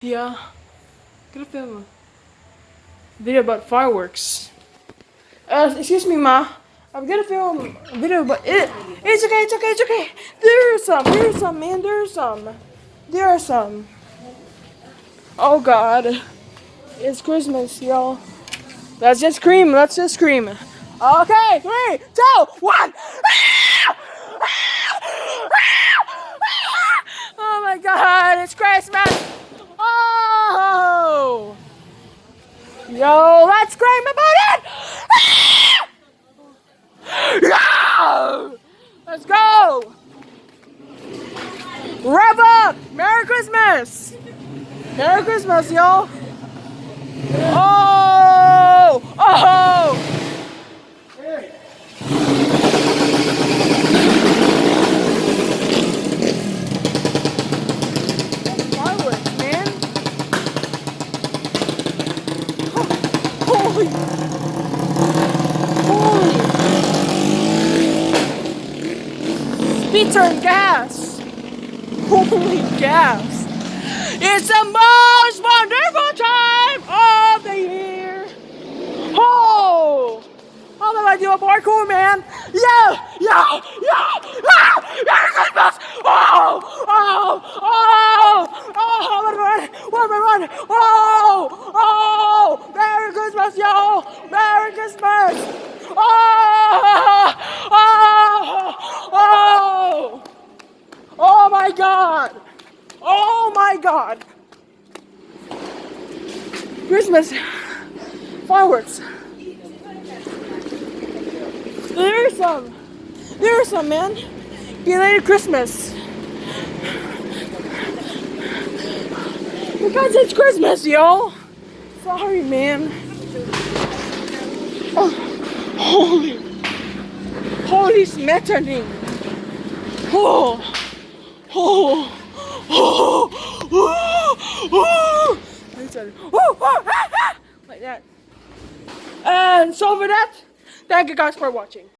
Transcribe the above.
Yeah, gonna film a video about fireworks. Excuse me, Ma. I'm gonna film a video about it. It's okay, it's okay, it's okay. There's some, man. There are some. Oh God, it's Christmas, y'all. Let's just scream. Okay, 3, 2, 1. Oh my God, it's Christmas. Oh. Yo, let's scream about it! Yo! Let's go! Rev up! Merry Christmas! Merry Christmas, y'all! Oh! Oh! Fireworks, man! Holy! Pizza and gas! Holy gas! It's the most wonderful time of the year! Oh! How do I do a parkour, man? Yeah! Yeah! Yeah! Ah! Merry Christmas! Oh! Oh! Oh! Oh! What am I run? Oh! Oh! Merry Christmas, y'all! Merry Christmas! Oh! Oh! Oh! Oh my God! Oh my God! Christmas fireworks. There's some, man. Belated Christmas. Because it's Christmas, y'all. Sorry, man. Oh, holy smetany. Oh, oh, oh, oh, oh. Like that. And so for that, thank you guys for watching.